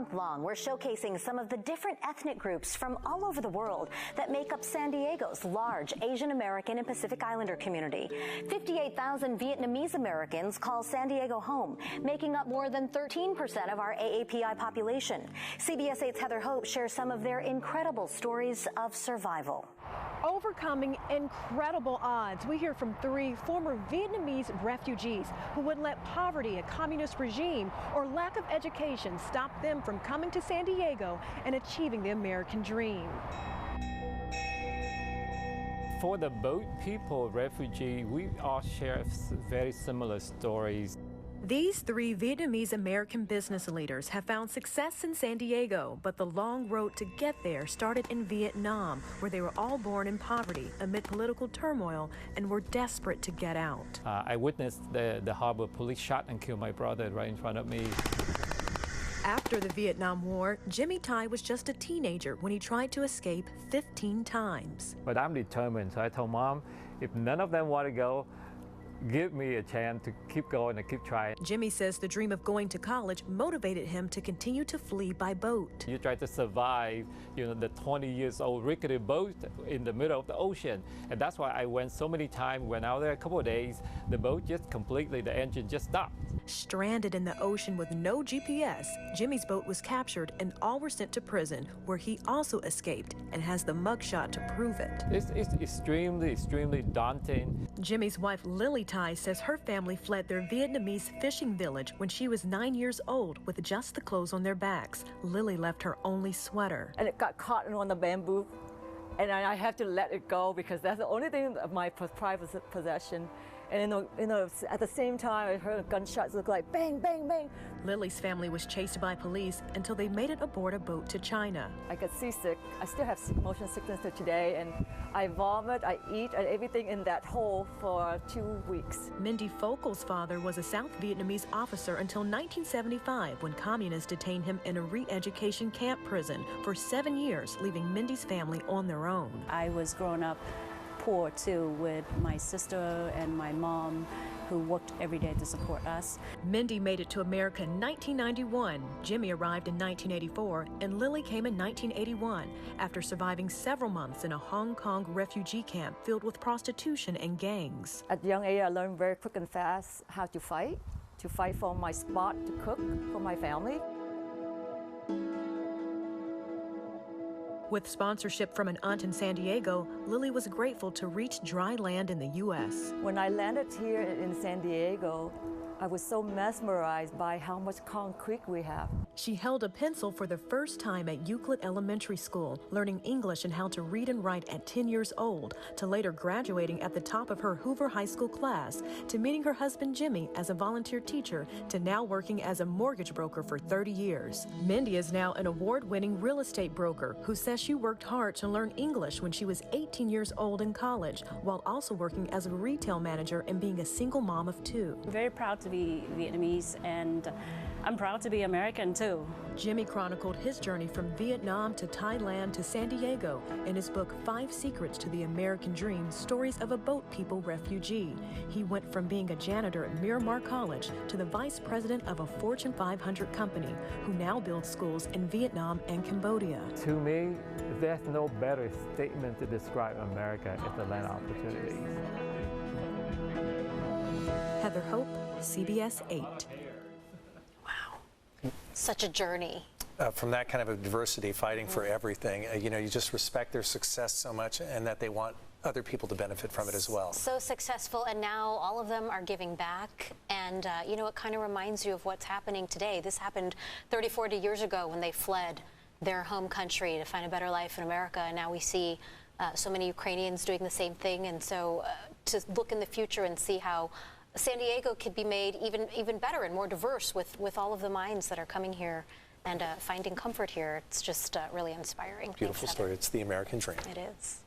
month long, we're showcasing some of the different ethnic groups from all over the world that make up San Diego's large Asian American and Pacific Islander community. 58,000 Vietnamese Americans call San Diego home, making up more than 13% of our AAPI population. CBS 8's Heather Hope shares some of their incredible stories of survival. Overcoming incredible odds, we hear from 3 former Vietnamese refugees who wouldn't let poverty, a communist regime, or lack of education stop them from coming to San Diego and achieving the American dream. For the boat people, refugee, we all share very similar stories. These 3 Vietnamese American business leaders have found success in San Diego, but the long road to get there started in Vietnam, where they were all born in poverty amid political turmoil and were desperate to get out. I witnessed the harbor police shot and killed my brother right in front of me. After the Vietnam War, Jimmy Tai was just a teenager when he tried to escape 15 times. But I'm determined, so I told Mom, if none of them want to go, give me a chance to keep going and keep trying. Jimmy says the dream of going to college motivated him to continue to flee by boat. You try to survive, the 20 years old rickety boat in the middle of the ocean. And that's why I went so many times. Went out there a couple of days, the boat just completely, the engine just stopped. Stranded in the ocean with no GPS, Jimmy's boat was captured and all were sent to prison, where he also escaped and has the mugshot to prove it. It's extremely daunting. Jimmy's wife, Lily Tai, says her family fled their Vietnamese fishing village when she was 9 years old with just the clothes on their backs. Lily left her only sweater. And it got caught on the bamboo, and I have to let it go because that's the only thing of my private possession. And at the same time, I heard gunshots look like bang, bang, bang. Lily's family was chased by police until they made it aboard a boat to China. I got seasick. I still have motion sickness to today, and I vomit, I eat, and everything in that hole for 2 weeks. Mindy Fokel's father was a South Vietnamese officer until 1975, when communists detained him in a re-education camp prison for 7 years, leaving Mindy's family on their own. I was growing up poor too, with my sister and my mom who worked every day to support us. Mindy made it to America in 1991. Jimmy arrived in 1984, and Lily came in 1981 after surviving several months in a Hong Kong refugee camp filled with prostitution and gangs. At a young age, I learned very quick and fast how to fight for my spot to cook for my family. With sponsorship from an aunt in San Diego, Lily was grateful to reach dry land in the U.S. When I landed here in San Diego, I was so mesmerized by how much concrete we have. She held a pencil for the first time at Euclid Elementary School, learning English and how to read and write at 10 years old, to later graduating at the top of her Hoover High School class, to meeting her husband Jimmy as a volunteer teacher, to now working as a mortgage broker for 30 years. Mindy is now an award-winning real estate broker who says she worked hard to learn English when she was 18 years old in college, while also working as a retail manager and being a single mom of 2. I'm very proud to be Vietnamese, and I'm proud to be American too. Jimmy chronicled his journey from Vietnam to Thailand to San Diego in his book 5 Secrets to the American Dream, Stories of a Boat People Refugee. He went from being a janitor at Miramar College to the vice president of a Fortune 500 company who now builds schools in Vietnam and Cambodia. To me, there's no better statement to describe America as the land of opportunities. Heather Hope, CBS 8. Such a journey. From that kind of a diversity, fighting for everything, you just respect their success so much, and that they want other people to benefit from it as well. So successful, and now all of them are giving back, and it kind of reminds you of what's happening today. This happened 30, 40 years ago when they fled their home country to find a better life in America, and now we see so many Ukrainians doing the same thing. And so to look in the future and see how San Diego could be made even better and more diverse with all of the minds that are coming here and finding comfort here. It's just really inspiring. Beautiful story. It's the American dream. It is.